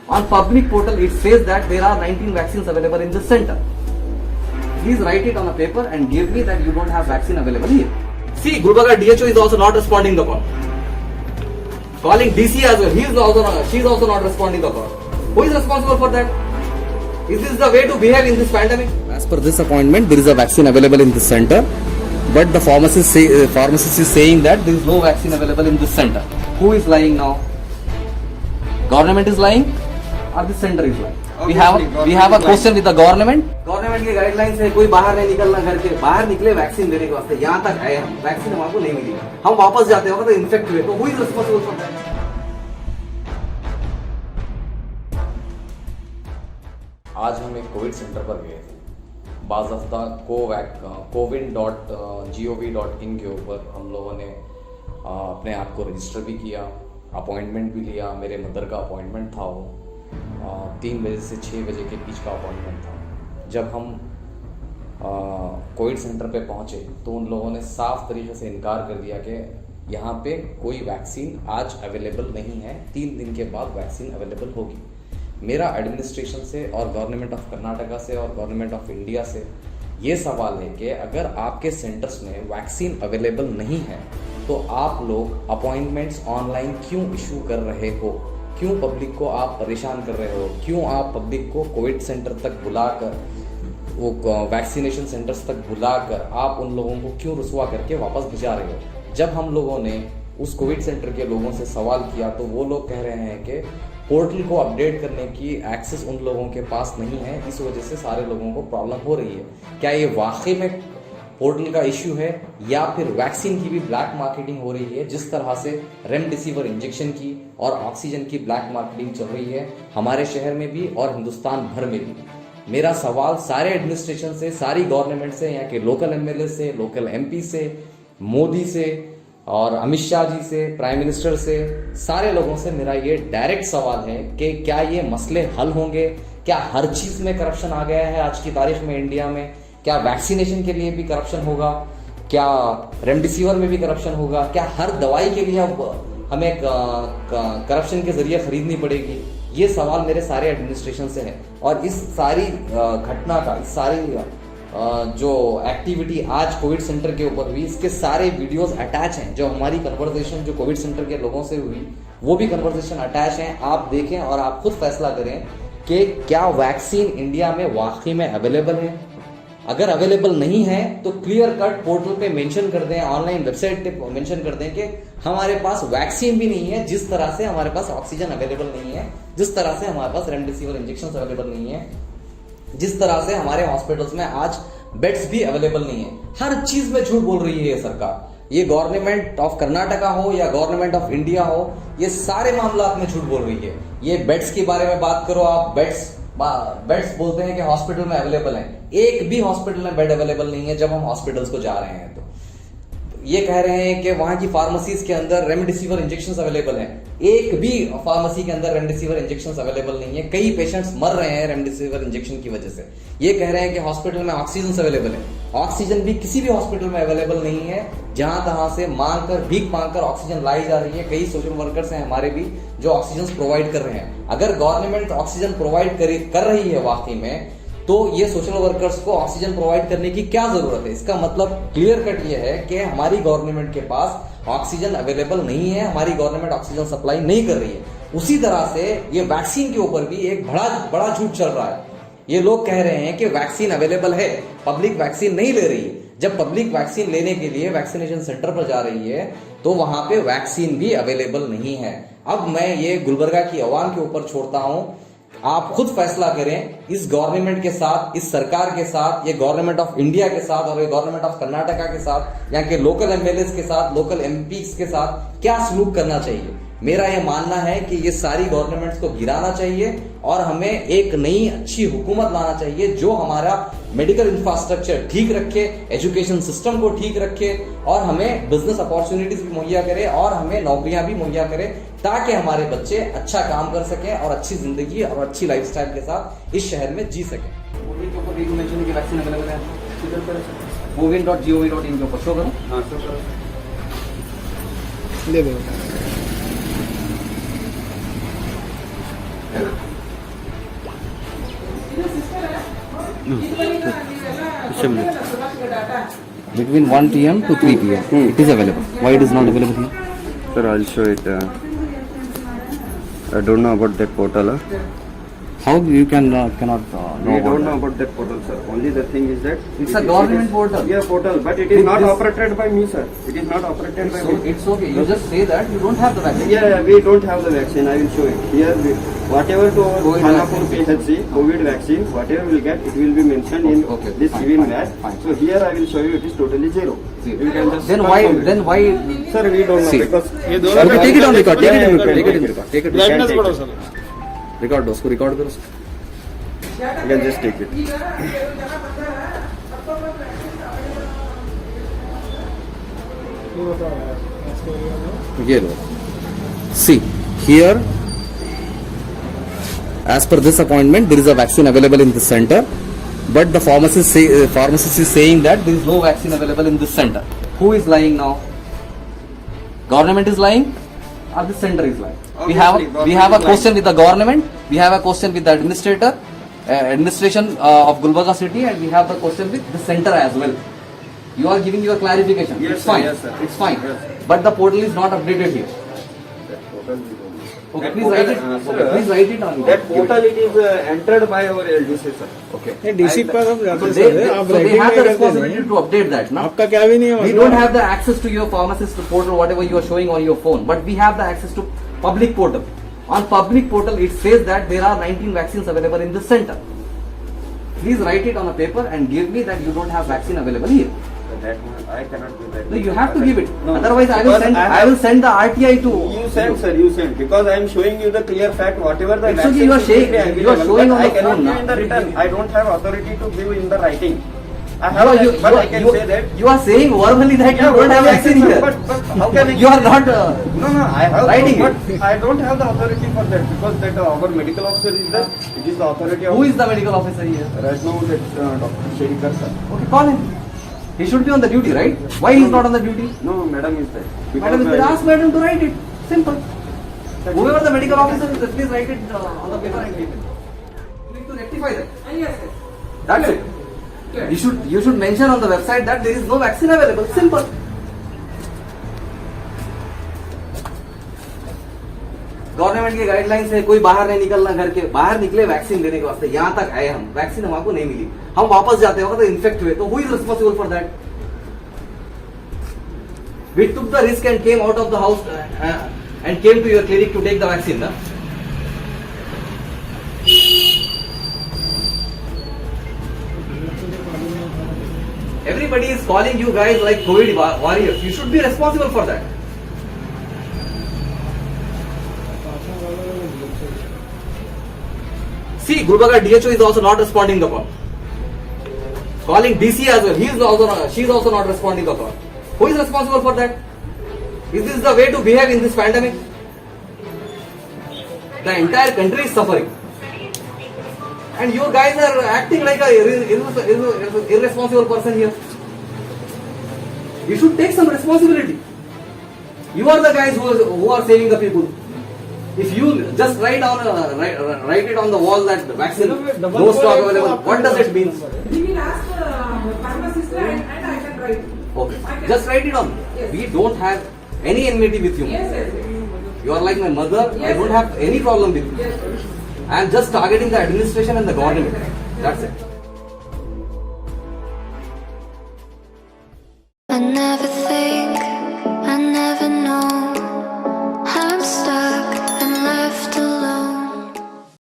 On public portal, it says that there are 19 vaccines available in this center. Please write it on a paper and give me that you don't have vaccine available here. See, Gulbarga DHO is also not responding the call. Calling DC as well. She is also not responding the call. Who is responsible for that? Is this the way to behave in this pandemic? As per this appointment, there is a vaccine available in this center, but the pharmacist is saying that there is no vaccine available in this center. Who is lying now? Government is lying, or this center is lying? We have a question with the government. Government की guideline से कोई बाहर नहीं निकलना, घर के बाहर निकले वैक्सीन देने के वास्ते, यहाँ तक आए हम, वैक्सीन हमको नहीं मिली, हम वापस जाते हैं तो इन्फेक्ट हुए, तो who is responsible for that? आज हम एक कोविड सेंटर पर गए थे। बाज़ाफ्ता cowin.gov.in के ऊपर हम लोगों ने अपने आप को रजिस्टर भी किया, अपॉइंटमेंट भी लिया। मेरे मदर का अपॉइंटमेंट था, वो 3 बजे से 6 बजे के बीच का अपॉइंटमेंट था। जब हम कोविड सेंटर पे पहुंचे तो उन लोगों ने साफ तरीके से इनकार कर दिया कि यहाँ पे कोई वैक्सीन आज अवेलेबल नहीं है, 3 दिन के बाद वैक्सीन अवेलेबल होगी। मेरा एडमिनिस्ट्रेशन से और गवर्नमेंट ऑफ कर्नाटका से और गवर्नमेंट ऑफ इंडिया से ये सवाल है कि अगर आपके सेंटर्स में वैक्सीन अवेलेबल नहीं है तो आप लोग अपॉइंटमेंट्स ऑनलाइन क्यों इशू कर रहे हो? क्यों पब्लिक को आप परेशान कर रहे हो? क्यों आप पब्लिक को कोविड सेंटर तक बुलाकर, वो वैक्सीनेशन सेंटर्स तक बुलाकर आप उन लोगों को क्यों रुसवा करके वापस भिजा रहे हो? जब हम लोगों ने उस कोविड सेंटर के लोगों से सवाल किया तो वो लोग कह रहे हैं कि पोर्टल को अपडेट करने की एक्सेस उन लोगों के पास नहीं है, इस वजह से सारे लोगों को प्रॉब्लम हो रही है। क्या ये वाकई में पोर्टल का इश्यू है या फिर वैक्सीन की भी ब्लैक मार्केटिंग हो रही है? जिस तरह से रेमडेसिविर इंजेक्शन की और ऑक्सीजन की ब्लैक मार्केटिंग चल रही है हमारे शहर में भी और हिंदुस्तान भर में भी। मेरा सवाल सारे एडमिनिस्ट्रेशन से, सारी गवर्नमेंट से, यहाँ के लोकल एमएलए से, लोकल एमपी से, मोदी से और अमित शाह जी से, प्राइम मिनिस्टर से, सारे लोगों से मेरा ये डायरेक्ट सवाल है कि क्या ये मसले हल होंगे? क्या हर चीज़ में करप्शन आ गया है आज की तारीख में इंडिया में? क्या वैक्सीनेशन के लिए भी करप्शन होगा? क्या रेमडेसिविर में भी करप्शन होगा? क्या हर दवाई के लिए अब हमें करप्शन के जरिए खरीदनी पड़ेगी? ये सवाल मेरे सारे एडमिनिस्ट्रेशन से है। और इस सारी घटना का, इस सारी जो एक्टिविटी आज कोविड सेंटर के ऊपर हुई, इसके सारे वीडियोस अटैच हैं। जो हमारी कन्वर्सेशन जो कोविड सेंटर के लोगों से हुई वो भी कन्वर्सेशन अटैच हैं, आप देखें और आप खुद फैसला करें कि क्या वैक्सीन इंडिया में वाकई में अवेलेबल है। अगर अवेलेबल नहीं है तो क्लियर कट पोर्टल पे मेंशन कर दें, ऑनलाइन वेबसाइट पे मेंशन कर दें कि हमारे पास वैक्सीन भी नहीं है, जिस तरह से हमारे पास ऑक्सीजन अवेलेबल नहीं है, जिस तरह से हमारे पास रेमडेसिविर इंजेक्शन अवेलेबल नहीं है, जिस तरह से हमारे हॉस्पिटल्स में आज बेड्स भी अवेलेबल नहीं है। हर चीज में झूठ बोल रही है ये सरकार। ये गवर्नमेंट ऑफ कर्नाटका हो या गवर्नमेंट ऑफ इंडिया हो, ये सारे मामला में झूठ बोल रही है। ये बेड्स के बारे में बात करो, आप बेड्स बोलते हैं कि हॉस्पिटल में अवेलेबल है, एक भी हॉस्पिटल में बेड अवेलेबल नहीं है। जब हम हॉस्पिटल्स को जा रहे हैं तो ये कह रहे हैं कि वहां की फार्मेसीज के अंदर रेमडेसिविर इंजेक्शन अवेलेबल है, एक भी फार्मेसी के अंदर रेमडेसिविर इंजेक्शन अवेलेबल नहीं है। कई पेशेंट्स मर रहे हैं रेमडेसिविर इंजेक्शन की वजह से। ये कह रहे हैं कि हॉस्पिटल में ऑक्सीजन अवेलेबल है, ऑक्सीजन भी किसी भी हॉस्पिटल में अवेलेबल नहीं है। जहां तहां से भीख मांगकर ऑक्सीजन लाई जा रही है। कई सोशल वर्कर्स हैं हमारे भी जो ऑक्सीजन प्रोवाइड कर रहे हैं। अगर गवर्नमेंट ऑक्सीजन प्रोवाइड कर रही है वाकई में, तो ये सोशल वर्कर्स को ऑक्सीजन प्रोवाइड करने की क्या जरूरत है? इसका मतलब क्लियर कट ये है कि हमारी गवर्नमेंट के पास ऑक्सीजन अवेलेबल नहीं है, हमारी गवर्नमेंट ऑक्सीजन सप्लाई नहीं कर रही है। उसी तरह से ये वैक्सीन के ऊपर भी एक बड़ा झूठ चल रहा है। ये लोग कह रहे हैं कि वैक्सीन अवेलेबल है, पब्लिक वैक्सीन नहीं ले रही है। जब पब्लिक वैक्सीन लेने के लिए वैक्सीनेशन सेंटर पर जा रही है तो वहां पे वैक्सीन भी अवेलेबल नहीं है। अब मैं ये गुलबर्गा की आवाम के ऊपर छोड़ता हूं, आप खुद फैसला करें इस गवर्नमेंट के साथ, इस सरकार के साथ, ये गवर्नमेंट ऑफ इंडिया के साथ और ये गवर्नमेंट ऑफ कर्नाटका के साथ, यहाँ के लोकल एमएलए के साथ, लोकल एमपीज के साथ क्या सलूक करना चाहिए। मेरा यह मानना है कि ये सारी गवर्नमेंट्स को गिराना चाहिए और हमें एक नई अच्छी हुकूमत लाना चाहिए जो हमारा मेडिकल इंफ्रास्ट्रक्चर ठीक रखे, एजुकेशन सिस्टम को ठीक रखे और हमें बिजनेस अपॉर्चुनिटीज भी मुहैया करे और हमें नौकरियां भी मुहैया करे, ताकि हमारे बच्चे अच्छा काम कर सकें और अच्छी जिंदगी और अच्छी लाइफस्टाइल के साथ इस शहर में जी सकें। Moving.gov.in के ऊपर शो करो। हाँ, शो करो। ले Between 1 p.m. to 3 p.m. It is available. Why it is not available here? Sir, I'll show it. I don't know about that portal. How you cannot know We about don't that? know about that portal, sir. Only the thing is that It's a government portal. Yeah, portal, but it is not This- operated by me, sir. It is not operated by So me. it's okay. You just say that you don't have the vaccine. Yeah, we don't have the vaccine. I will show it. Here, whatever to our COVID Khanapur vaccine. PHC, COVID vaccine, whatever we get, it will be mentioned in Okay, this fine, giving fine, that. fine. So here I will show you it is totally zero. Zero. You can just Then why? confirm it. Then why? Sir, we don't know See. because Okay, take it on record. Take it in record. Take it in You record. Take it. can take it. Record दो उसको record करो. You can just take it. ये लो. See here. As per this appointment, there is a vaccine available in this center, but the pharmacist is saying that there is no vaccine available in this center. Who is lying now? Government is lying, or the center is lying? We have Obviously, a question with the government. We have a question with the administration of Gulbarga city, and we have the question with the center as well. You are giving your clarification. Yes, It's sir, fine. yes, sir. It's fine. Yes. But the portal is not updated here. Okay, please write it. Okay, please write it on. That portal it is entered by our LDC, sir. Okay. DC पर हम जाते So हैं they, sir, आप so they writing have में the करते responsibility नहीं to update that, no? आपका क्या भी नहीं है We मतलब? don't have the access to your pharmacist portal, whatever you are showing on your phone, but we have the access to public portal. On public portal, it says that there are 19 vaccines available in this center. Please write it on a paper and give me that you don't have vaccine available here. That one, I cannot do that. No, you have to give it. No, Otherwise, I will because send. I I will send the RTI to. You send, sir. You send because I am showing you the clear fact. Whatever the It's okay, vaccine you are is saying- available, you are showing but on I the cannot phone, give in the na? written. I don't have authority to give in the writing. I You have, are, that, but I can say that. you are saying verbally that you don't have vaccine here. But how can I? You are not. No, I have. Writing but I don't have the authority for that because that our medical officer is there. It is the authority of. Who is the medical officer here? Right now, that Dr. Shedikar, sir. Okay, call him. He should be on the duty, right? Why he is not on the duty? No, madam is there. Madam, is there, ask madam to write it. Simple. Whoever the medical officer is, please write it on the paper and give it. You need to rectify that. Yes, sir. That's it. Clear. You should mention on the website that there is no vaccine available. Simple. Government के guidelines है कोई बाहर नहीं निकलना घर के बाहर निकले वैक्सीन देने के वास्ते यहाँ तक आए हम वैक्सीन हमको नहीं मिली हम वापस जाते होगा तो इन्फेक्ट हुए तो who is responsible for that we took the risk and came out of the house and came to your clinic to take the vaccine na? Everybody is calling you guys like COVID warriors. You should be responsible for that. See, Gulbarga DHO is also not responding the call. Calling DC as well. She is also not responding the call. Who is responsible for that? Is this the way to behave in this pandemic? The entire country is suffering. And you guys are acting like a irresponsible person here. You should take some responsibility. You are the guys who are saving the people. If you just write it on the wall that the vaccine no stock available, what does it mean? We will ask pharmacist and I can write. Okay, just write it on. Yes. We don't have any enmity with you. Yes. You are like my mother. I Yes, don't sir. have any problem with you. Yes, sir. I am just targeting the administration and the government. That's it. I never think